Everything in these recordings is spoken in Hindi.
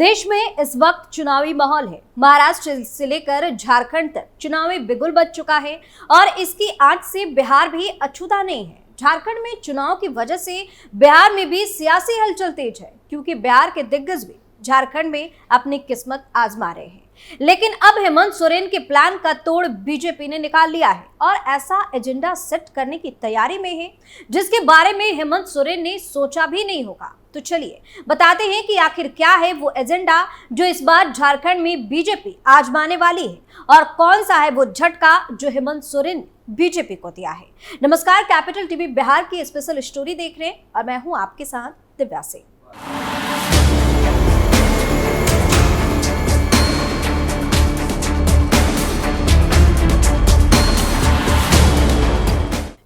देश में इस वक्त चुनावी माहौल है। महाराष्ट्र से लेकर झारखंड तक चुनावी बिगुल बज चुका है और इसकी आंच से बिहार भी अछूता नहीं है। झारखंड में चुनाव की वजह से बिहार में भी सियासी हलचल तेज है, क्योंकि बिहार के दिग्गज भी झारखंड में अपनी किस्मत आजमा रहे हैं। लेकिन अब हेमंत सोरेन के प्लान का तोड़ बीजेपी ने निकाल लिया है और ऐसा एजेंडा सेट करने की तैयारी में है जिसके बारे में हेमंत सोरेन ने सोचा भी नहीं होगा। तो चलिए बताते हैं कि आखिर क्या है वो एजेंडा जो इस बार झारखंड में बीजेपी आजमाने वाली है और कौन सा है वो झटका जो हेमंत सोरेन ने बीजेपी को दिया है। नमस्कार, कैपिटल टीवी बिहार की स्पेशल स्टोरी देख रहे हैं और मैं हूं आपके साथ दिव्या सिंह।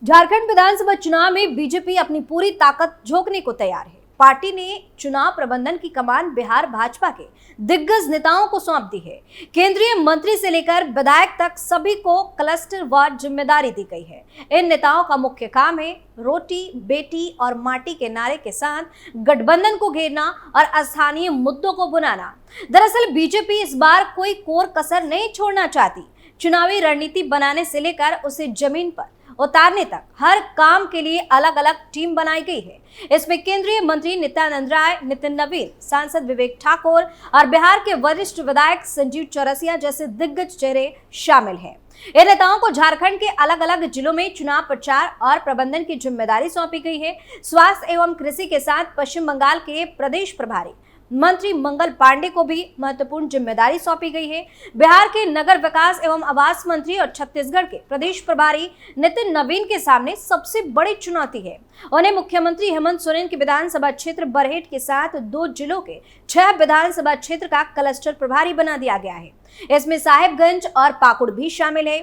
झारखंड विधानसभा चुनाव में बीजेपी अपनी पूरी ताकत झोंकने को तैयार है। पार्टी ने चुनाव प्रबंधन की कमान बिहार भाजपा के दिग्गज नेताओं को सौंप दी है। केंद्रीय मंत्री से लेकर विधायक तक सभी को क्लस्टरवार जिम्मेदारी दी गई है। इन नेताओं का मुख्य काम है रोटी, बेटी और माटी के नारे के साथ गठबंधन को घेरना और स्थानीय मुद्दों को बुनाना। दरअसल बीजेपी इस बार कोई कोर कसर नहीं छोड़ना चाहती। चुनावी रणनीति बनाने से लेकर उसे जमीन पर उतारने तक हर काम के लिए अलग अलग टीम बनाई गई है। इसमें केंद्रीय मंत्री नित्यानंद राय, नितिन नवीन, सांसद विवेक ठाकुर और बिहार के वरिष्ठ विधायक संजीव चौरसिया जैसे दिग्गज चेहरे शामिल हैं। इन नेताओं को झारखंड के अलग अलग जिलों में चुनाव प्रचार और प्रबंधन की जिम्मेदारी सौंपी गई है। स्वास्थ्य एवं कृषि के साथ पश्चिम बंगाल के प्रदेश प्रभारी मंत्री मंगल पांडे को भी महत्वपूर्ण जिम्मेदारी सौंपी गई है। बिहार के नगर विकास एवं आवास मंत्री और छत्तीसगढ़ के प्रदेश प्रभारी नितिन नवीन के सामने सबसे बड़ी चुनौती है। उन्हें मुख्यमंत्री हेमंत सोरेन के विधानसभा क्षेत्र बरहेट के साथ 2 जिलों के 6 विधानसभा क्षेत्र का क्लस्टर प्रभारी बना दिया गया है। इसमें साहेबगंज और पाकुड़ भी शामिल है।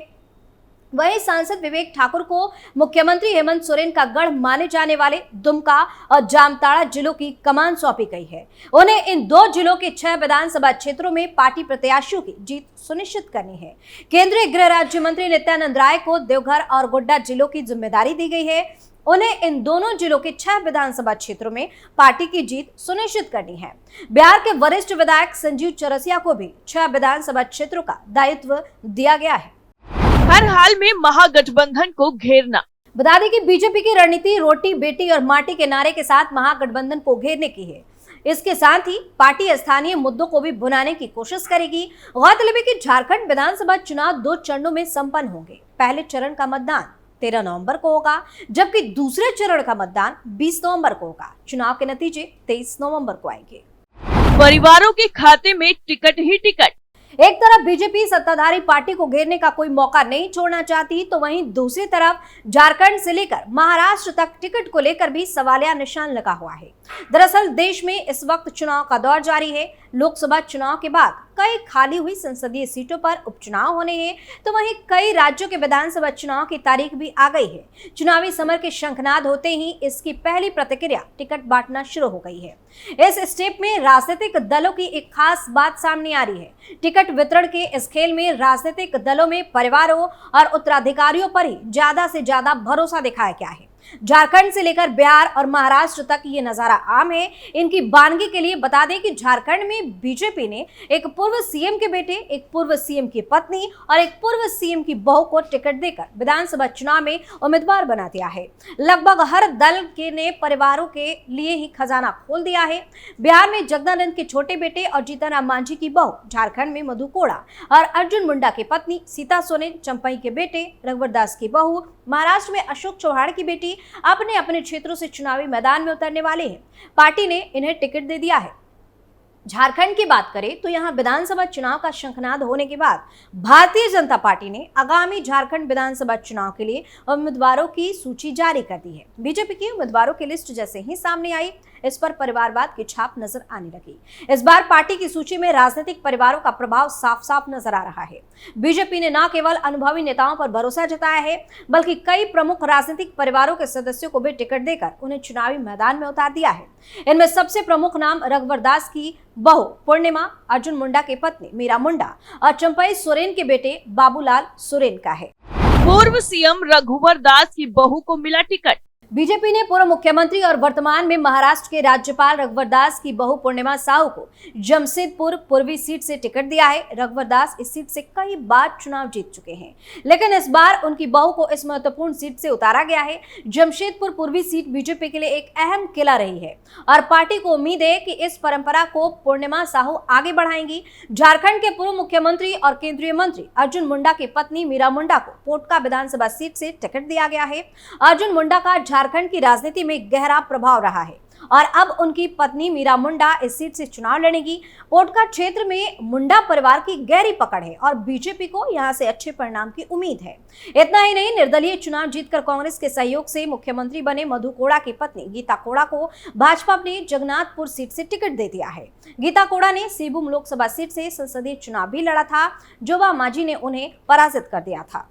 वहीं सांसद विवेक ठाकुर को मुख्यमंत्री हेमंत सोरेन का गढ़ माने जाने वाले दुमका और जामताड़ा जिलों की कमान सौंपी गई है। उन्हें इन 2 जिलों के 6 विधानसभा क्षेत्रों में पार्टी प्रत्याशियों की जीत सुनिश्चित करनी है। केंद्रीय गृह राज्य मंत्री नित्यानंद राय को देवघर और गोड्डा जिलों की जिम्मेदारी दी गई है। उन्हें इन दोनों जिलों के 6 विधानसभा क्षेत्रों में पार्टी की जीत सुनिश्चित करनी है। बिहार के वरिष्ठ विधायक संजीव चौरसिया को भी 6 विधानसभा क्षेत्रों का दायित्व दिया गया है। हर हाल में महागठबंधन को घेरना। बता दें कि बीजेपी की रणनीति रोटी, बेटी और माटी के नारे के साथ महागठबंधन को घेरने की है। इसके साथ ही पार्टी स्थानीय मुद्दों को भी भुनाने की कोशिश करेगी। गौरतलब है कि झारखंड विधानसभा चुनाव 2 चरणों में संपन्न होंगे। पहले चरण का मतदान 13 नवंबर को होगा, जबकि दूसरे चरण का मतदान 20 नवंबर को होगा। चुनाव के नतीजे 23 नवंबर को आएंगे। परिवारों के खाते में टिकट ही टिकट। एक तरफ बीजेपी सत्ताधारी पार्टी को घेरने का कोई मौका नहीं छोड़ना चाहती, तो वहीं दूसरी तरफ झारखंड से लेकर महाराष्ट्र तक टिकट को लेकर भी सवालिया निशान लगा हुआ है। दरअसल देश में इस वक्त चुनाव का दौर जारी है। लोकसभा चुनाव के बाद कई खाली हुई संसदीय सीटों पर उपचुनाव होने हैं, तो वहीं कई राज्यों के विधानसभा चुनाव की तारीख भी आ गई है। चुनावी समर के शंखनाद होते ही इसकी पहली प्रतिक्रिया टिकट बांटना शुरू हो गई है। इस स्टेप में राजनीतिक दलों की एक खास बात सामने आ रही है। टिकट वितरण के इस खेल में राजनीतिक दलों में परिवारों और उत्तराधिकारियों पर ही ज्यादा से ज्यादा भरोसा दिखाया गया है। झारखंड से लेकर बिहार और महाराष्ट्र तक ये नजारा आम है। इनकी बानगी के लिए बता दें कि झारखंड में बीजेपी ने एक पूर्व सीएम के बेटे, एक पूर्व सीएम की पत्नी और एक पूर्व सीएम की बहू को टिकट देकर विधानसभा चुनाव में उम्मीदवार बना दिया है। लगभग हर दल के ने परिवारों के लिए ही खजाना खोल दिया है। बिहार में जगदानंद के छोटे बेटे और जीतनराम मांझी की बहू, झारखंड में मधु कोड़ा और अर्जुन मुंडा की पत्नी सीता सोरेन, चंपई के बेटे रघुवर दास की बहू, महाराष्ट्र में अशोक चौहान की बेटी अपने अपने क्षेत्रों से चुनावी मैदान में उतरने वाले हैं। पार्टी ने इन्हें टिकट दे दिया है। झारखंड की बात करें तो यहां विधानसभा चुनाव का शंखनाद होने के बाद भारतीय जनता पार्टी ने आगामी झारखंड विधानसभा चुनाव के लिए उम्मीदवारों की सूची जारी कर दी है। बीजेपी की उम्मीदवारों की लिस्ट जैसे ही सामने आई, इस पर परिवारवाद की छाप नजर आने लगी। इस बार पार्टी की सूची में राजनीतिक परिवारों का प्रभाव साफ साफ नजर आ रहा है। बीजेपी ने न केवल अनुभवी नेताओं पर भरोसा जताया है, बल्कि कई प्रमुख राजनीतिक परिवारों के सदस्यों को भी टिकट देकर उन्हें चुनावी मैदान में उतार दिया है। इनमें सबसे प्रमुख नाम रघुवर दास की बहू पूर्णिमा, अर्जुन मुंडा की पत्नी मीरा मुंडा और चंपई सोरेन के बेटे बाबूलाल सोरेन का है। पूर्व सीएम रघुवर दास की बहू को मिला टिकट। बीजेपी ने पूर्व मुख्यमंत्री और वर्तमान में महाराष्ट्र के राज्यपाल रघुवर दास की बहू पूर्णिमा साहू को जमशेदपुर पूर्वी सीट से टिकट दिया है। रघुवर दास इस सीट से कई बार चुनाव जीत चुके हैं, लेकिन इस बार उनकी बहू को इस महत्वपूर्ण सीट से उतारा गया है। जमशेदपुर पूर्वी सीट बीजेपी के लिए एक अहम किला रही है और पार्टी को उम्मीद है कि इस परंपरा को पूर्णिमा साहू आगे बढ़ाएंगी। झारखंड के पूर्व मुख्यमंत्री और केंद्रीय मंत्री अर्जुन मुंडा की पत्नी मीरा मुंडा को पोटका विधानसभा सीट से टिकट दिया गया है। अर्जुन मुंडा का झारखंड की राजनीति में गहरा प्रभाव रहा है और अब उनकी पत्नी मीरा मुंडा इस सीट से चुनाव लड़ेगी। पोटका क्षेत्र में मुंडा परिवार की गहरी पकड़ है और बीजेपी को यहां से अच्छे परिणाम की उम्मीद है। इतना ही नहीं, निर्दलीय चुनाव जीतकर कांग्रेस के सहयोग से मुख्यमंत्री बने मधु कोड़ा की पत्नी गीता कोड़ा को भाजपा ने जगन्नाथपुर सीट से टिकट दे दिया है। गीता कोड़ा ने सिंहभूम लोकसभा सीट से संसदीय चुनाव भी लड़ा था, जोबा मांझी ने उन्हें पराजित कर दिया था।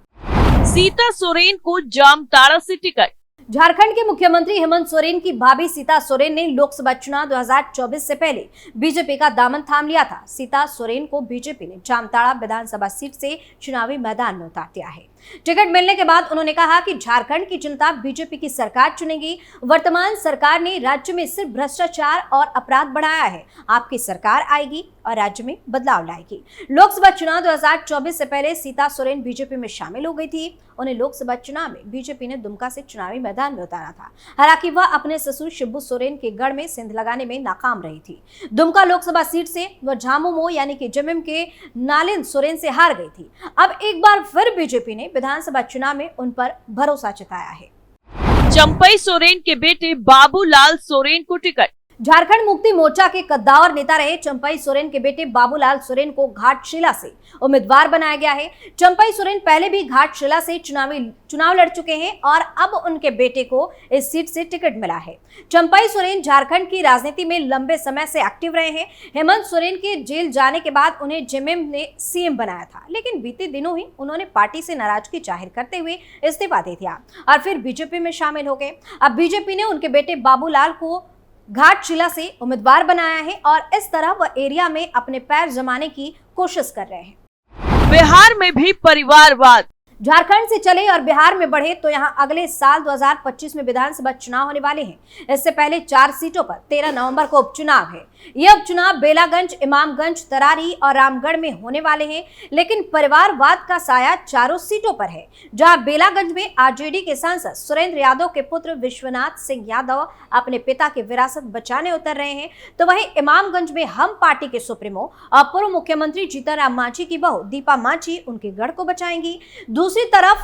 सीता सोरेन को जामताड़ा से टिकट। झारखंड के मुख्यमंत्री हेमंत सोरेन की भाभी सीता सोरेन ने लोकसभा चुनाव 2024 से पहले बीजेपी का दामन थाम लिया था। सीता सोरेन को बीजेपी ने जामताड़ा विधानसभा सीट से चुनावी मैदान में उतार दिया है। टिकट मिलने के बाद उन्होंने कहा कि झारखंड की जनता बीजेपी की सरकार चुनेगी। वर्तमान सरकार ने राज्य में सिर्फ भ्रष्टाचार और अपराध बढ़ाया है। आपकी सरकार आएगी और राज्य में बदलाव लाएगी। लोकसभा चुनाव 2024 से पहले सीता सोरेन बीजेपी में शामिल हो गई थी। उन्हें लोकसभा चुनाव में बीजेपी ने दुमका से चुनावी मैदान में उतारा था। हालांकि वह अपने ससुर शिबू सोरेन के गढ़ में सिंध लगाने में नाकाम रही थी। दुमका लोकसभा सीट से वह झामुमो यानी कि जमीम के नालिन सोरेन से हार गई थी। अब एक बार फिर बीजेपी ने विधानसभा चुनाव में उन पर भरोसा जताया है। चंपई सोरेन के बेटे बाबूलाल सोरेन को टिकट। झारखंड मुक्ति मोर्चा के कद्दावर नेता रहे चंपई सोरेन के बेटे बाबूलाल सोरेन को घाटशिला से उम्मीदवार बनाया गया है। चंपई सोरेन पहले भी घाटशिला से चुनाव लड़ चुके हैं और अब उनके बेटे को इस सीट से टिकट मिला है। चंपई सोरेन झारखंड की राजनीति में लंबे समय से एक्टिव रहे हैं। हेमंत सोरेन के जेल जाने के बाद उन्हें जेएमएम ने सीएम बनाया था, लेकिन बीते दिनों ही उन्होंने पार्टी से नाराजगी जाहिर करते हुए इस्तीफा दे दिया और फिर बीजेपी में शामिल हो गए। अब बीजेपी ने उनके बेटे बाबूलाल को घाटशिला से उम्मीदवार बनाया है और इस तरह वह एरिया में अपने पैर जमाने की कोशिश कर रहे हैं। बिहार में भी परिवारवाद। झारखंड से चले और बिहार में बढ़े तो यहां अगले साल 2025 में विधानसभा चुनाव होने वाले हैं। इससे पहले 4 सीटों पर 13 नवंबर को उपचुनाव है। ये उपचुनाव बेलागंज, इमामगंज, तरारी और रामगढ़ में होने वाले हैं, लेकिन परिवारवाद का साया चारों सीटों पर है। जहां बेलागंज में आरजेडी के सांसद सुरेंद्र यादव के पुत्र विश्वनाथ सिंह यादव अपने पिता की विरासत बचाने उतर रहे हैं, तो वहीं इमामगंज में हम पार्टी के सुप्रीमो और पूर्व मुख्यमंत्री जीतनराम मांझी की बहू दीपा मांझी उनके गढ़ को बचाएंगी। दूसरी तरफ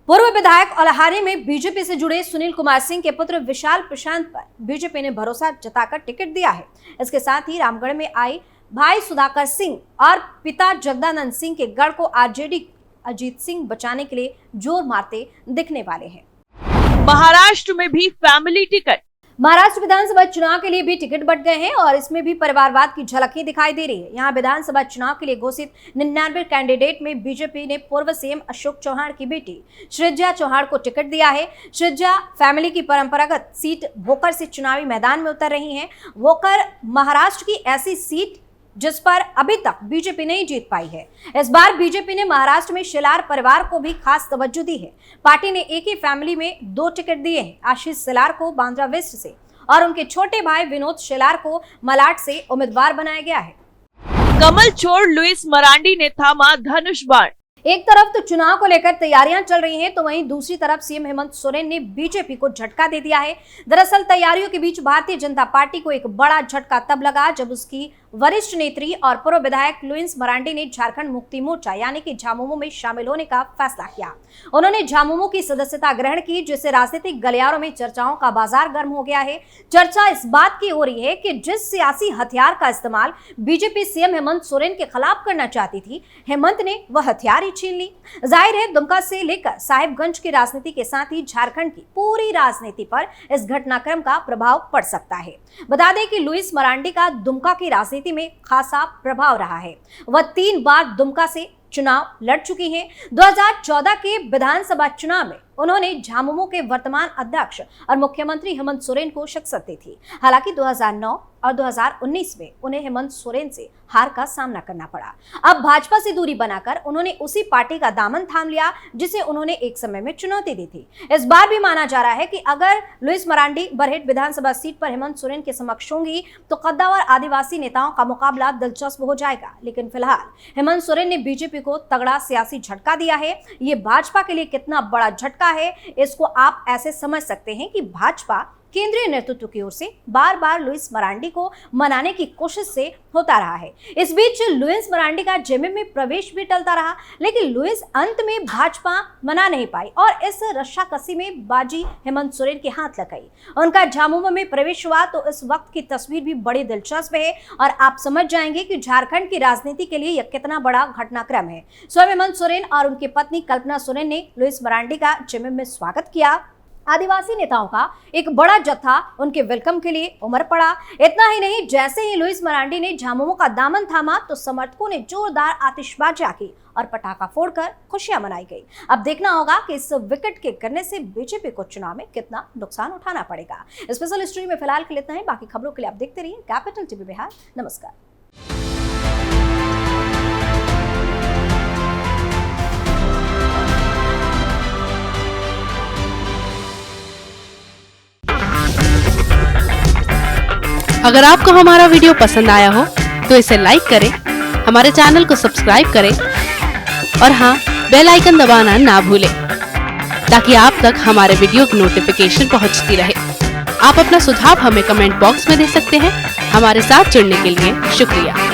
पूर्व विधायक औलाहारी में बीजेपी से जुड़े सुनील कुमार सिंह के पुत्र विशाल प्रशांत पर बीजेपी ने भरोसा जताकर टिकट दिया है। इसके साथ ही रामगढ़ में आई भाई सुधाकर सिंह और पिता जगदानंद सिंह के गढ़ को आरजेडी अजीत सिंह बचाने के लिए जोर मारते दिखने वाले हैं। महाराष्ट्र में भी फैमिली टिकट। महाराष्ट्र विधानसभा चुनाव के लिए भी टिकट बंट गए हैं और इसमें भी परिवारवाद की झलक ही दिखाई दे रही है। यहाँ विधानसभा चुनाव के लिए घोषित 99 कैंडिडेट में बीजेपी ने पूर्व सीएम अशोक चौहान की बेटी श्रीजा चौहान को टिकट दिया है। श्रीजा फैमिली की परंपरागत सीट भोकर से चुनावी मैदान में उतर रही हैं। भोकर महाराष्ट्र की ऐसी सीट जिस पर अभी तक बीजेपी नहीं जीत पाई है। इस बार बीजेपी ने महाराष्ट्र में शेलार परिवार को भी खास तवज्जो दी है। पार्टी ने एक ही फैमिली में 2 टिकट दिए हैं। आशीष शेलार को बांद्रा वेस्ट से और उनके छोटे भाई विनोद शेलार को मलाड से उम्मीदवार बनाया गया है। कमल छोड़ लुइस मरांडी ने थामा धनुष बाण। एक तरफ तो चुनाव को लेकर तैयारियां चल रही हैं, तो वहीं दूसरी तरफ सीएम हेमंत सोरेन ने बीजेपी को झटका दे दिया है। दरअसल तैयारियों के बीच भारतीय जनता पार्टी को एक बड़ा झटका तब लगा जब उसकी वरिष्ठ नेत्री और पूर्व विधायक लुइस मरांडी ने झारखंड मुक्ति मोर्चा यानी कि झामुमो में शामिल होने का फैसला किया। उन्होंने झामुमो की सदस्यता ग्रहण की, जिससे राजनीतिक गलियारों में चर्चाओं का बाजार गर्म हो गया है। चर्चा इस बात की हो रही है कि जिस सियासी हथियार का इस्तेमाल बीजेपी सीएम हेमंत सोरेन के खिलाफ करना चाहती थी, हेमंत ने वह हथियार ही छीन ली। जाहिर है दुमका से लेकर साहिबगंज की राजनीति के साथ ही झारखंड की पूरी राजनीति पर इस घटनाक्रम का प्रभाव पड़ सकता है। बता दें कि लुइस मरांडी का दुमका की राजनीति में खासा प्रभाव रहा है। वह 3 बार दुमका से चुनाव लड़ चुकी हैं। 2014 के विधानसभा चुनाव में उन्होंने झामुमो के वर्तमान अध्यक्ष और मुख्यमंत्री हेमंत सोरेन को शिकस्त दी थी। हालांकि 2009 और 2019 में उन्हें हेमंत सोरेन से हार का सामना करना पड़ा। अब भाजपा से दूरी बनाकर उन्होंने उसी पार्टी का दामन थाम लिया जिसे उन्होंने एक समय में चुनौती दी थी। इस बार भी माना जा रहा है कि अगर लुइस मरांडी बरहेट विधानसभा सीट पर हेमंत सोरेन के समक्ष होंगी तो कद्दावर आदिवासी नेताओं का मुकाबला दिलचस्प हो जाएगा। लेकिन फिलहाल हेमंत सोरेन ने बीजेपी को तगड़ा सियासी झटका दिया है। ये भाजपा के लिए कितना बड़ा झटका है, इसको आप ऐसे समझ सकते हैं कि भाजपा केंद्रीय नेतृत्व की ओर से बार बार लुइस मरांडी को मनाने की कोशिश से होता रहा है। इस बीच लुइस मरांडी का जेएमएम में प्रवेश भी टलता रहा, लेकिन लुइस अंत में भाजपा मना नहीं पाई और इस रस्साकसी में बाजी हेमंत सोरेन के हाथ लग गई। उनका झामुमो में प्रवेश हुआ तो इस वक्त की तस्वीर भी बड़ी दिलचस्प है और आप समझ जाएंगे कि झारखंड की राजनीति के लिए यह कितना बड़ा घटनाक्रम है। स्वयं हेमंत सोरेन और उनकी पत्नी कल्पना सोरेन ने लुइस मरांडी का जेएमएम में स्वागत किया। आदिवासी नेताओं का एक बड़ा जत्था उनके वेलकम के लिए उमड़ पड़ा। इतना ही नहीं, जैसे ही लुइस मरांडी ने झामुमो का दामन थामा तो समर्थकों ने जोरदार आतिशबाजी की और पटाखा फोड़कर खुशियां मनाई गई। अब देखना होगा कि इस विकेट के गिरने से बीजेपी को चुनाव में कितना नुकसान उठाना पड़ेगा। स्पेशल स्टोरी में फिलहाल के लिए इतना ही। बाकी खबरों के लिए आप देखते रहिए कैपिटल टीवी बिहार। नमस्कार। अगर आपको हमारा वीडियो पसंद आया हो तो इसे लाइक करें, हमारे चैनल को सब्सक्राइब करें और हाँ, बेल आइकन दबाना ना भूलें ताकि आप तक हमारे वीडियो की नोटिफिकेशन पहुंचती रहे। आप अपना सुझाव हमें कमेंट बॉक्स में दे सकते हैं। हमारे साथ जुड़ने के लिए शुक्रिया।